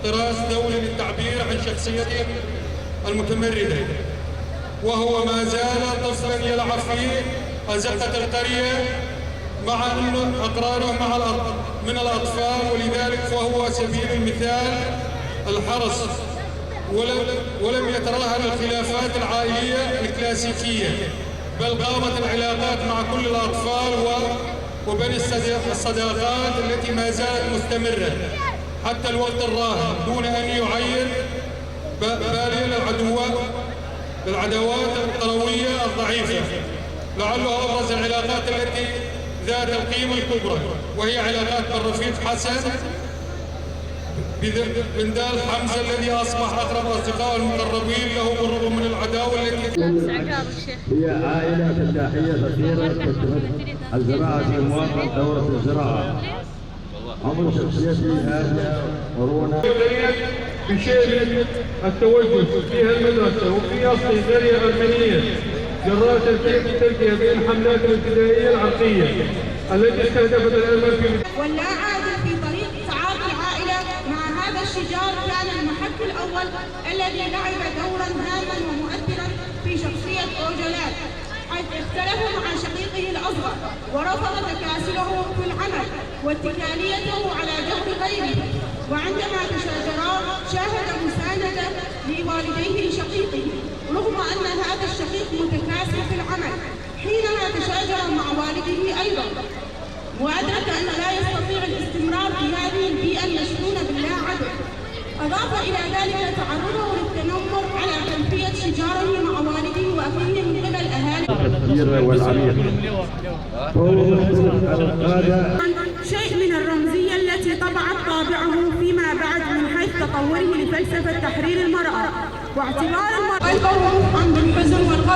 طراز دولي للتعبير عن شخصيتهم المتمردة، وهو ما زال طفلا يلعب في أزقة القرية مع أن أقرانه من الأطفال، ولذلك فهو سبيل المثال الحرص، ولم يترهن الخلافات العائلية الكلاسيكية، بل قامت العلاقات مع كل الأطفال وبني الصداقات التي ما زالت مستمرة حتى الوقت الراهن دون أن يعين باليا للعداوات القروية الضعيفة. لعله أبرز العلاقات التي ذات القيمة الكبرى وهي علاقات الرفيق حسن بن دال حمزة الذي أصبح أقرب أصدقاء المقربين له بالرغم من العداوة التي هي عائلة فلاحية فقيرة تشمل الزراعة في مواقع دورة الزراعة. عمر شخصيتي هذا مرونة بشيء من التوجه فيها المدرسة وفي أصل قرية أرمينية جراء تلقيها بين الحملات الابتدائية العرقية التي استهدفت الأمل في ولا عادل في طريق تعاطي العائلة مع هذا الشجار كان المحك الأول الذي لعب دورا هاما ومؤثرا في شخصية أوجلات، حيث اختلف مع شقيقه الأصغر ورفض تكاسله في العمل واتكاليته على جهد غيره، وعندما تشاجرا شاهد مساندة لوالديه شقيقه رغم أن هذا الشقيق متكاسل في العمل حينما تشاجر مع والده أيضا، وأدرك أن لا يستطيع الاستمرار في هذه البيئة المشحونة باللا عدل. أضاف إلى ذلك تعرضه للتنمر على خلفية شجاره مع والده وأخيه من قبل أهالي شيء من الرمزية التي طبعت طابعه فيما بعد من حيث تطوره لفلسفة تحرير المرأة واعتبار المرأة قلبه مفعم بالحزن والغضب